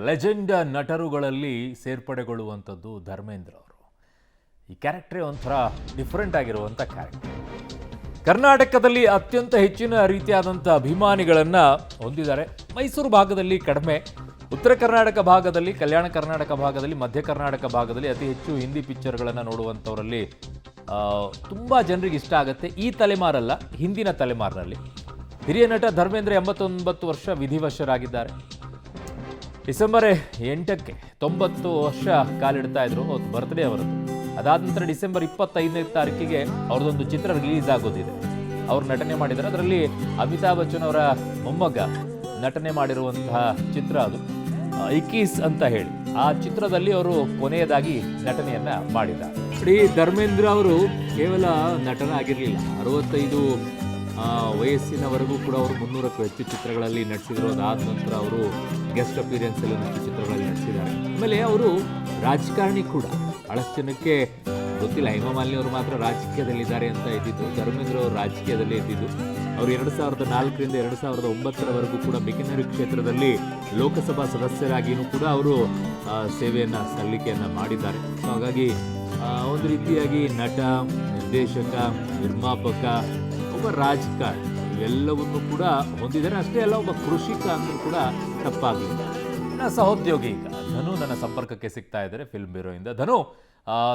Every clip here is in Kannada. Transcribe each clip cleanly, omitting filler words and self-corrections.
ಲೆಜೆಂಡ್ ನಟರುಗಳಲ್ಲಿ ಸೇರ್ಪಡೆಗೊಳ್ಳುವಂಥದ್ದು ಧರ್ಮೇಂದ್ರ ಅವರು. ಈ ಕ್ಯಾರೆಕ್ಟರೇ ಒಂಥರ ಡಿಫ್ರೆಂಟ್ ಆಗಿರುವಂಥ ಕ್ಯಾರೆಕ್ಟರ್. ಕರ್ನಾಟಕದಲ್ಲಿ ಅತ್ಯಂತ ಹೆಚ್ಚಿನ ರೀತಿಯಾದಂಥ ಅಭಿಮಾನಿಗಳನ್ನು ಹೊಂದಿದ್ದಾರೆ. ಮೈಸೂರು ಭಾಗದಲ್ಲಿ ಕಡಿಮೆ, ಉತ್ತರ ಕರ್ನಾಟಕ ಭಾಗದಲ್ಲಿ, ಕಲ್ಯಾಣ ಕರ್ನಾಟಕ ಭಾಗದಲ್ಲಿ, ಮಧ್ಯ ಕರ್ನಾಟಕ ಭಾಗದಲ್ಲಿ ಅತಿ ಹೆಚ್ಚು ಹಿಂದಿ ಪಿಕ್ಚರ್ಗಳನ್ನು ನೋಡುವಂಥವರಲ್ಲಿ ತುಂಬ ಜನರಿಗೆ ಇಷ್ಟ ಆಗುತ್ತೆ. ಈ ತಲೆಮಾರಲ್ಲ, ಹಿಂದಿನ ತಲೆಮಾರಿನಲ್ಲಿ. ಹಿರಿಯ ನಟ ಧರ್ಮೇಂದ್ರ 89 ವರ್ಷ ವಿಧಿವಶರಾಗಿದ್ದಾರೆ. ಡಿಸೆಂಬರ್ 8ಕ್ಕೆ 90 ವರ್ಷ ಕಾಲಿಡ್ತಾ ಇದ್ರು. ಅವತ್ತು ಬರ್ತ್ಡೇ ಅವರದ್ದು. ಅದಾದ ನಂತರ ಡಿಸೆಂಬರ್ 25ನೇ ತಾರೀಕಿಗೆ ಅವ್ರದ್ದೊಂದು ಚಿತ್ರ ರಿಲೀಸ್ ಆಗೋದಿದೆ. ಅವ್ರು ನಟನೆ ಮಾಡಿದ್ದಾರೆ. ಅದರಲ್ಲಿ ಅಮಿತಾಬ್ ಬಚ್ಚನ್ ಅವರ ಮೊಮ್ಮಗ ನಟನೆ ಮಾಡಿರುವಂತಹ ಚಿತ್ರ ಅದು, ಇಕೀಸ್ ಅಂತ ಹೇಳಿ. ಆ ಚಿತ್ರದಲ್ಲಿ ಅವರು ಕೊನೆಯದಾಗಿ ನಟನೆಯನ್ನ ಮಾಡಿದ್ದಾರೆ. ಇಡೀ ಧರ್ಮೇಂದ್ರ ಅವರು ಕೇವಲ ನಟನ ಆಗಿರಲಿಲ್ಲ. 65 ವಯಸ್ಸಿನವರೆಗೂ ಕೂಡ ಅವರು 300ಕ್ಕೂ ಹೆಚ್ಚು ಚಿತ್ರಗಳಲ್ಲಿ ನಟಿಸಿದ್ರು. ಅದಾದ ನಂತರ ಅವರು ಗೆಸ್ಟ್ ಅಪಿಯರೆನ್ಸ್ ಅಲ್ಲಿ ಒಂದಷ್ಟು ಚಿತ್ರಗಳಲ್ಲಿ ನಟಿಸಿದ್ದಾರೆ. ಆಮೇಲೆ ಅವರು ರಾಜಕಾರಣಿ ಕೂಡ. ಬಹಳಷ್ಟು ಜನಕ್ಕೆ ಗೊತ್ತಿಲ್ಲ, ಹೇಮಾಮಾಲಿನಿ ಅವರು ಮಾತ್ರ ರಾಜಕೀಯದಲ್ಲಿದ್ದಾರೆ ಅಂತ ಇದ್ದಿದ್ದು. ಧರ್ಮೇಂದ್ರ ಅವರು ರಾಜಕೀಯದಲ್ಲೇ ಇದ್ದಿದ್ದು. ಅವರು 2004ರಿಂದ 2009ರವರೆಗೂ ಕೂಡ ಮಿಕನರಿ ಕ್ಷೇತ್ರದಲ್ಲಿ ಲೋಕಸಭಾ ಸದಸ್ಯರಾಗಿಯೂ ಕೂಡ ಅವರು ಸೇವೆಯನ್ನು ಸಲ್ಲಿಕೆಯನ್ನು ಮಾಡಿದ್ದಾರೆ. ಸೊ ಹಾಗಾಗಿ ಒಂದು ರೀತಿಯಾಗಿ ನಟ, ನಿರ್ದೇಶಕ, ನಿರ್ಮಾಪಕ, ಒಬ್ಬ ರಾಜಕಾರಣಿ ಇವೆಲ್ಲವನ್ನು ಕೂಡ ಹೊಂದಿದ್ದಾರೆ. ಅಷ್ಟೇ ಅಲ್ಲ, ಒಬ್ಬ ಕೃಷಿಕ ಅಂದ್ರೂ ಕೂಡ ತಪ್ಪಾಗಲಿಲ್ಲ. ನನ್ನ ಸಹೋದ್ಯೋಗಿ ಈಗ ಧನು ನನ್ನ ಸಂಪರ್ಕಕ್ಕೆ ಸಿಗ್ತಾ ಇದ್ದಾರೆ ಫಿಲ್ಮ್ ಬ್ಯೂರೋಯಿಂದ. ಧನು,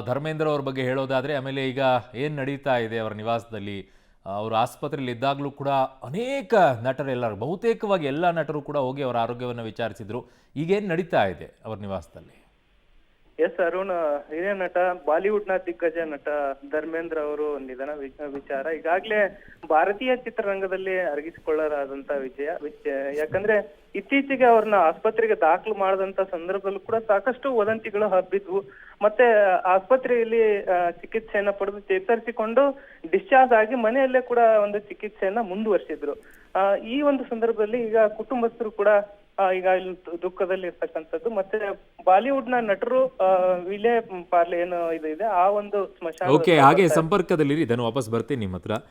ಧರ್ಮೇಂದ್ರ ಅವ್ರ ಬಗ್ಗೆ ಹೇಳೋದಾದರೆ, ಆಮೇಲೆ ಈಗ ಏನು ನಡೀತಾ ಇದೆ ಅವರ ನಿವಾಸದಲ್ಲಿ, ಅವರು ಆಸ್ಪತ್ರೆಯಲ್ಲಿ ಇದ್ದಾಗಲೂ ಕೂಡ ಅನೇಕ ನಟರೆಲ್ಲರೂ, ಬಹುತೇಕವಾಗಿ ಎಲ್ಲ ನಟರು ಕೂಡ ಹೋಗಿ ಅವರ ಆರೋಗ್ಯವನ್ನು ವಿಚಾರಿಸಿದ್ರು. ಈಗೇನು ನಡೀತಾ ಇದೆ ಅವರ ನಿವಾಸದಲ್ಲಿ? ಎಸ್ ಅರುಣ್, ಹಿರಿಯ ನಟ, ಬಾಲಿವುಡ್ನ ದಿಗ್ಗಜ ನಟ ಧರ್ಮೇಂದ್ರ ಅವರು ನಿಧನ ವಿಚಾರ ಈಗಾಗಲೇ ಭಾರತೀಯ ಚಿತ್ರರಂಗದಲ್ಲಿ ಅರಗಿಸಿಕೊಳ್ಳಲಾದಂತ ವಿಷಯ. ಯಾಕಂದ್ರೆ ಇತ್ತೀಚೆಗೆ ಅವ್ರನ್ನ ಆಸ್ಪತ್ರೆಗೆ ದಾಖಲು ಮಾಡದಂತ ಸಂದರ್ಭದಲ್ಲೂ ಕೂಡ ಸಾಕಷ್ಟು ವದಂತಿಗಳು ಹಬ್ಬಿದ್ವು. ಮತ್ತೆ ಆಸ್ಪತ್ರೆಯಲ್ಲಿ ಚಿಕಿತ್ಸೆಯನ್ನ ಪಡೆದು ಚೇತರಿಸಿಕೊಂಡು ಡಿಸ್ಚಾರ್ಜ್ ಆಗಿ ಮನೆಯಲ್ಲೇ ಕೂಡ ಒಂದು ಚಿಕಿತ್ಸೆಯನ್ನ ಮುಂದುವರಿಸಿದ್ರು. ಈ ಒಂದು ಸಂದರ್ಭದಲ್ಲಿ ಈಗ ಕುಟುಂಬಸ್ಥರು ಕೂಡ ಈಗ ಇಲ್ಲಿ ದುಃಖದಲ್ಲಿ ಇರ್ತಕ್ಕಂಥದ್ದು. ಮತ್ತೆ ಬಾಲಿವುಡ್ ನ ನಟರು ವಿಲೆ ಪಾರ್ಲೆ ಏನು ಇದು ಇದೆ, ಆ ಒಂದು ಸ್ಮಶಾನ. ಓಕೆ, ಹಾಗೆ ಸಂಪರ್ಕದಲ್ಲಿ ಇದನ್ನು ವಾಪಸ್ ಬರ್ತೀನಿ ನಿಮ್ಮ ಹತ್ರ.